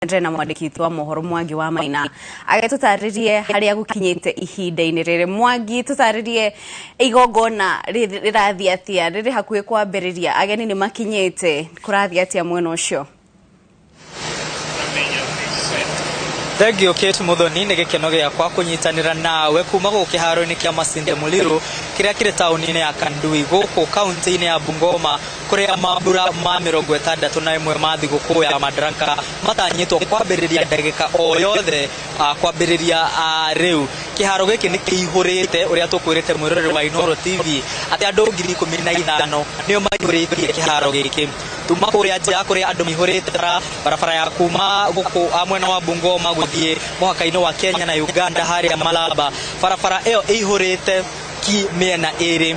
andre na mwandĩki wa mohoro Mwangi wa Maina agetutaririe haria gukinyite ihinda-inĩ rĩrĩ. Mwangi, tutaririe igongona rĩrathiĩ atĩa, rĩrĩ hakuhĩ kwambĩrĩria, ageni nĩ makinyĩte, kũrathiĩ atĩa mwena ũcio? Thengio Kate Muthoni, nĩ gĩkeno gĩakwa kũnyitanĩra nawe kuma gũkũ kĩharo-inĩ kĩa Masinde Muliro kĩrĩa kĩrĩ taũni-inĩ ya Kandui gũkũ kaunti-inĩ ya Bungoma, kũrĩa mambura ma 61 ma thigũkũ ya Madaraka matanyĩtwo kwambĩrĩria ndagĩka o yothe kwambĩrĩria rĩu. Kĩharo gĩkĩ nĩ kĩihũrĩte, ũrĩa tũkwĩrĩte mwĩroreri wa Inooro TV atĩ andũ 15,000 nĩo maihũrĩtie kĩharo gĩkĩ. Tuma kũrĩa nja kũrĩa andũ maihũrĩte barabara ya kuma gũkũ mwena wa Bungoma gũthiĩ mũhaka-inĩ wa Kenya na Uganda harĩa Malaba, barabara ĩyo ĩihũrĩte mĩena ĩrĩ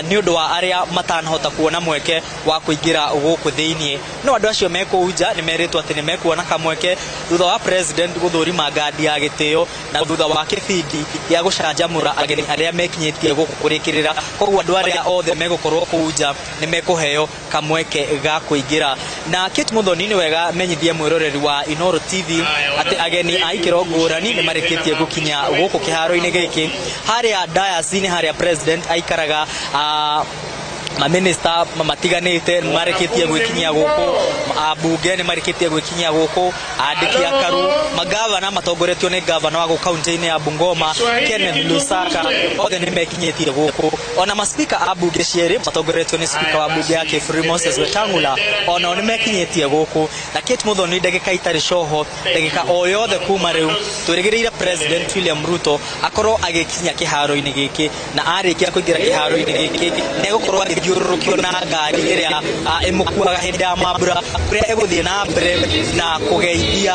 nĩ ũndũ wa arĩa matanahota kuona mweke wa kũingĩra gũkũ thĩinĩ. No andũ acio mekũu nja nĩ merĩtwo atĩ nĩ mekuona kamweke thutha wa president gũthũrima ngandi ya gĩtĩo na thutha wa kĩbindi gĩa gũcanjamũra ageni arĩa mekinyĩtie gũkũ kũrĩkĩrĩra. Koguo andũ arĩa othe megũkorwo kũu nja nĩ mekũheo kamweke ga kũingĩra. Na Kate Muthoni, nĩ wega menyithie mwĩroreri wa Inooro TV atĩ ageni a ikĩro ngũrani nĩ marĩkĩtie gũkinya gũkũ kĩharo-inĩ gĩkĩ. Harĩa dayas-inĩ harĩa president aikaraga, maminista matiganĩte nĩ marĩkĩtie gwĩkinyia gũkũ, ambunge nĩ marĩkĩtie gwĩkinyia gũkũ, andĩki a karu, magavana matongoretio nĩ gavana wa gũkũ kaunti-inĩ ya Bungoma Kenneth Lusaka othe nĩ mekinyĩtie gũkũ. Ona maspika a mbunge cierĩ matongoretio nĩ spika wa mbunge ya Kĩbũrũri Moses Wetangula onao nĩ mekinyĩtie gũkũ. Na Kate Muthoni, ndagĩka itarĩ coho, ndagĩka o yothe kuma rĩu twĩrĩgĩrĩire president William Ruto akorwo agĩkinya kĩharo-inĩ gĩkĩ, na arĩkia kũingĩra kĩharo-inĩ gĩkĩ nĩ gũkorwo agĩthiũrũrũkio na ngari ĩrĩa ĩmũkuaga hĩndĩ ya mambura, kũrĩa egũthiĩ na mbere na kũgeithia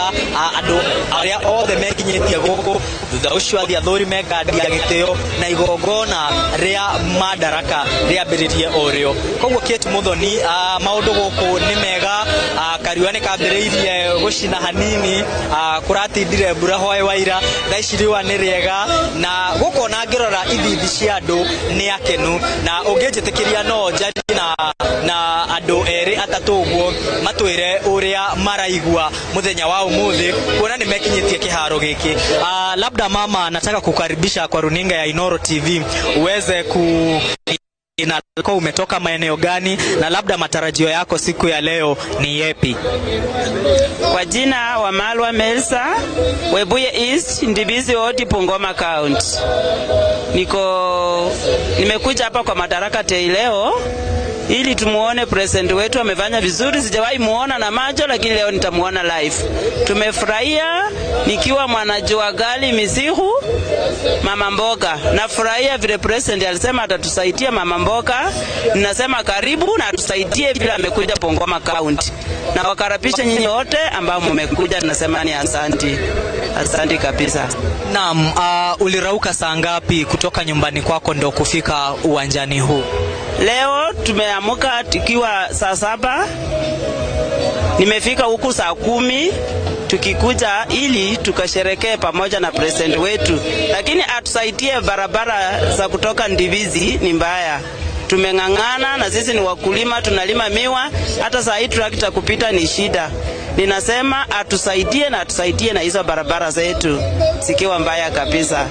andũ arĩa othe mekinyĩtie gũkũ. Thutha ũcio athiĩ athũrime ngandi ya gĩtĩo na igongona rĩa Madaraka rĩambĩrĩrie o rĩo. Koguo Kate Muthoni, maũndũ gũkũ nĩ mega, kariũa nĩ kambĩrĩirie gũcina hanini, kũratindire mbura hwaĩ waira, thaa ici riũa nĩ rĩega, na gũkũ ona ngĩrora ithithi cia andũ nĩ akenu. Na ũngĩnjĩtĩkĩria no njarie na andũ erĩ atatũ ũguo matwĩre ũrĩa maraigua mũthenya wa ũmũthĩ, kuona nĩ mekinyĩtie kĩharo gĩkĩ. Labda mama, nataka kukaribisha kwa runinga ya Inooro TV uweze kwa umetoka maeneo gani na labda matarajio yako siku ya leo ni yepi? Kwa jina wa Malwa Melsa, Webuye East, Ndibizi Odi, Bungoma County. Nimekuja hapa kwa Madaraka Day leo ili tumuone president wetu amefanya vizuri. Sijawahi muona na macho, lakini leo nitamuona live. Tumefurahia nikiwa mwanajua gali Misihu mama mboga. Nafurahia vile president alisema atatusaidia mama mboga. Ninasema karibu na atusaidie vile amekuja Bungoma County. Na wakaribisha nyinyi wote ambao mmekuja, nasema ni asante. Asante kabisa. Naam, ulirauka saa ngapi kutoka nyumbani kwako ndio kufika uwanjani huu? Leo tumeamka tukiwa saa 7. Nimefika huku saa 10 tukikuja ili tukasherekee pamoja na president wetu. Lakini atusaidie, barabara za kutoka Ndibizi ni mbaya. Tumeng'ang'ana na sisi ni wakulima, tunalima miwa, hata saa hii trakta kupita ni shida. Ninasema atusaidie na hizo barabara zetu zikiwa mbaya kabisa.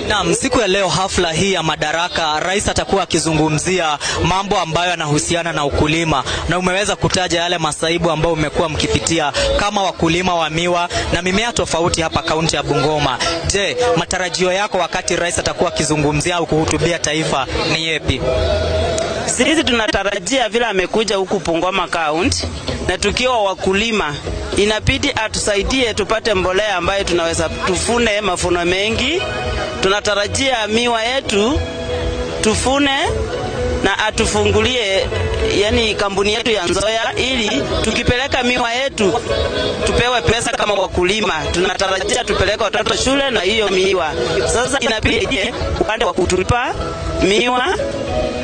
Naam, siku ya leo hafla hii ya Madaraka, rais atakuwa akizungumzia mambo ambayo yanahusiana na ukulima, na umeweza kutaja yale masaibu ambayo umekuwa mkipitia kama wakulima wa miwa na mimea tofauti hapa kaunti ya Bungoma. Je, matarajio yako wakati rais atakuwa akizungumzia au kuhutubia taifa ni yepi? Sisi tunatarajia vile amekuja huku Bungoma County na tukiwa wakulima, inabidi atusaidie tupate mbolea ambayo tunaweza tufune mafuno mengi. Tunatarajia miwa yetu tufune na atufungulie kampuni yetu ya Nzoia, ili tukipeleka miwa yetu tupewe pesa kama wakulima. Tunatarajia tupeleke watoto shule na hiyo miwa. Sasa inabidi upande wa kutulipa miwa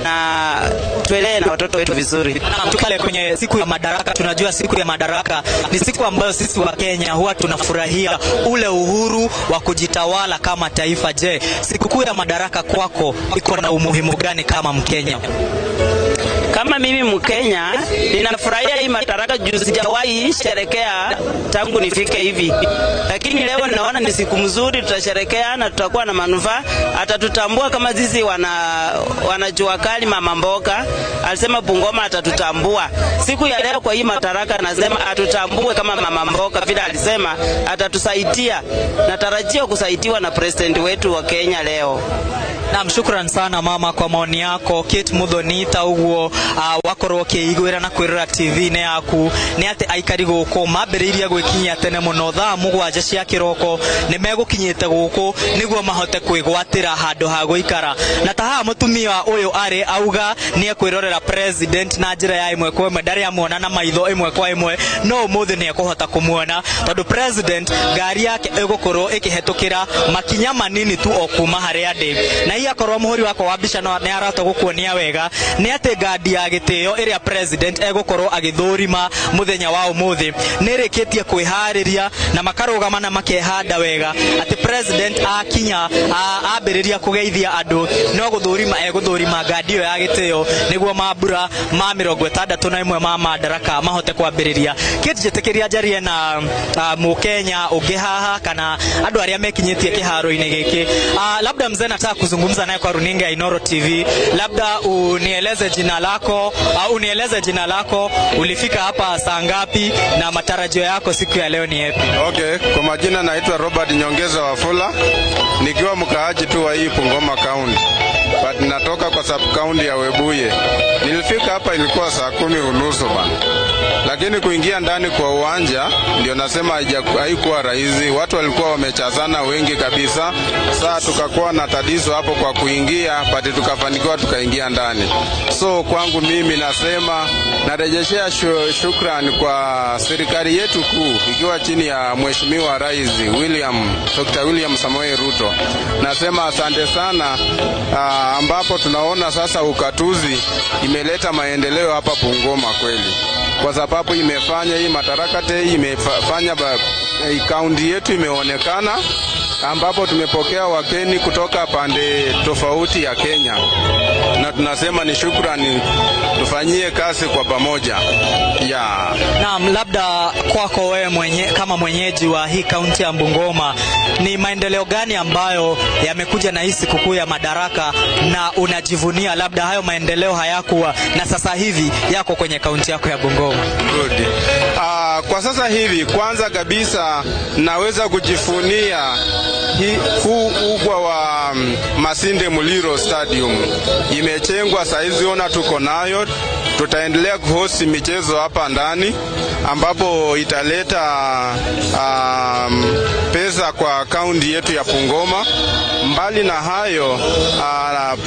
na tuelee na watoto wetu vizuri. Tukale kwenye siku ya Madaraka, tunajua siku ya Madaraka ni siku ambayo sisi wa Kenya huwa tunafurahia ule uhuru wa kujitawala kama taifa. Je, sikukuu ya Madaraka kwako iko na umuhimu gani kama Mkenya? Kama mimi Mkenya, ninafurahia hii madaraka juu sijawahi sherekea tangu nifike hivi. Lakini leo naona ni siku mzuri, tutasherekea na tutakuwa na manufaa. Atatutambua kama sisi wanajua kali mama mboga. Alisema Bungoma atatutambua. Siku ya leo kwa hii madaraka nasema atutambue kama mama mboga vile alisema atatusaidia. Natarajia kusaidiwa na president wetu wa Kenya leo. Na mshukran sana mama kwa maoni yako. Kate Muthoni uguo wakorwo kiigwira na kwirira TV ne yaku ni ati aikari guko mambiriria gwikinya tene muno thaa 7 cia kiroko ni megukinyite guko niguo mahote kwigwatira handu ha guikara. Na taha mutumia uyu ari auga ni ekwirorera president na njira ya imwe kwa imwe, ndari amuona na maitho imwe kwa imwe, no muthi ni ekuhota kumuona tondu president ngari yake egukorwo ikihetukira makinya manini tu okuma hari andi. Na iya korwo muhuri wako wa bica no ni arata gukuonia wega ni ati gadi ya gitio iria president egukorwo agithurima muthenya wa umuthi ni rikitie kwihariria na makarugama na makehanda wega ati president akinya ambiriria kugeithia andu no guthurima eguthurima gadi yo ya gitio niguo mambura ma 61 ma madaraka mahote kwambiriria. Kitjetikiria jarie na Mukenya ungi haha kana andu aria mekinyitie kiharo-ini giki. Labda mzee nataka kuzungumza naye kwa runinga ya Inoro TV. Labda unieleze jina lako, ulifika hapa saa ngapi na matarajio yako siku ya leo ni yapi? Okay, kwa majina naitwa Robert Nyongeza Wafula, nikiwa mkaaji tu wa hii Bungoma County. But natoka kwa sub county ya Webuye. Nilifika hapa ilikuwa saa 10:30 bana. Lakini kuingia ndani kwa uwanja ndio nasema haikuwa rahisi. Watu walikuwa wamechazana wengi kabisa. Sasa tukakuwa na tatizo hapo kwa kuingia, but tukafanikiwa tukaingia ndani. So kwangu mimi nasema narejeshea shukrani kwa serikali yetu kuu ikiwa chini ya Mheshimiwa Rais Dr. William Samoei Ruto. Nasema asante sana, ambapo tunaona sasa ukatuzi imeleta maendeleo hapa Bungoma kweli. Kwa sababu imefanya hii madaraka imefanya kaunti yetu imeonekana, ambapo tumepokea wageni kutoka pande tofauti ya Kenya. Na tunasema ni shukrani, tufanyie kazi kwa pamoja. Naam, labda kwako wewe kama mwenyeji wa hii kaunti ya Bungoma, ni maendeleo gani ambayo yamekuja na hii sikukuu ya madaraka na unajivunia labda hayo maendeleo hayakuwa na sasa hivi yako kwenye kaunti yako ya Bungoma? Good. Kwa sasa hivi kwanza kabisa naweza kujivunia huu ugwa wa Masinde Muliro Stadium. Imechengwa saizi, ona tuko nayo. Tutaendelea kuhost michezo hapa ndani ambapo italeta pesa kwa kaunti yetu ya Bungoma. Mbali na hayo,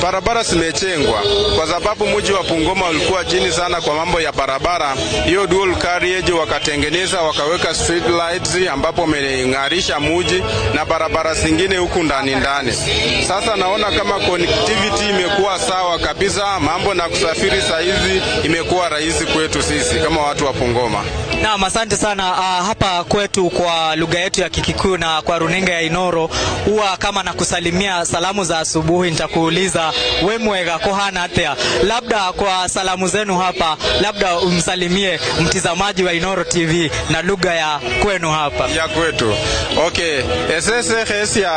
barabara zimechengwa kwa sababu mji wa Bungoma ulikuwa chini sana kwa mambo ya barabara. Hiyo dual carriage wakatengeneza, wakaweka street lights ambapo wameng'arisha mji na barabara zingine huku ndani. Sasa naona kama connectivity imekuwa sawa kabisa, mambo na kusafiri saizi imekuwa rahisi kwetu sisi kama watu wa Bungoma. Naam, asante sana. Hapa kwetu kwa lugha yetu ya Kikikuyu na kwa runinga ya Inoro, huwa kama nakusalimia salamu za asubuhi nitakuuliza we mwega kohana atia. Labda kwa salamu zenu hapa, labda umsalimie mtizamaji wa Inoro TV na lugha ya kwenu hapa. Ya kwetu. Okay, esese khesia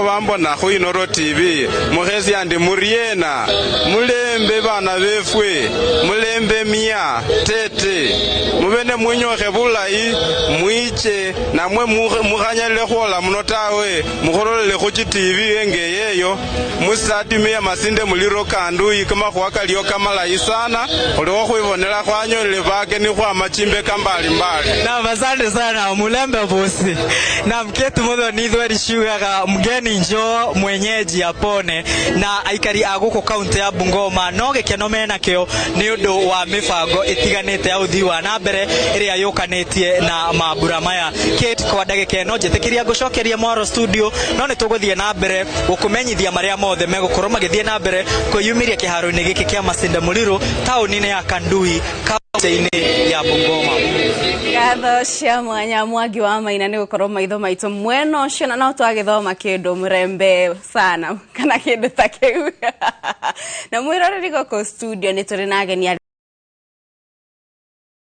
bambo na khu Inoro TV mukhesi andi muriena mulembe bana befwe mulembe mia tete mubene munyokhe bulayi mwiche namwe mukhanyalile khola muno tawe mukholole khu TV engeyeyo musatime Masinde Muliro kanduyi kamakhuwa kaliyo kamalayi sana uliwo khwibonela khwanyolele bakeni khwa machimbe kambali mbali. Na asante sana mulembe bosi. Na Kate Muthoni alishuga mgeni njo mwenyeji apone na aikari aguko kaunti ya Bungoma no gikeno mena kio ni undu wa mifango itiganite ya uthii wa na mbere iria yukanetie na mabura maya. Kate, kwa ndagika ino njetikiria gucokeria Mwaro studio no ni tuguthie na mbere gukumenyithia maria mothe megukorwo magithie na mbere kwiyumiria kiharo-ini giki kia Masinde Muliro tauni-ini ya Kandui kaunti-ini ya Bungoma. ngatho cia mwanya Mwangi wa Maina ni gukorwo maitho maitu mweno cio na no twagithoma kindu mrembe sana kana kindu ta kiu na mwiroreri goko studio ni turi na ageni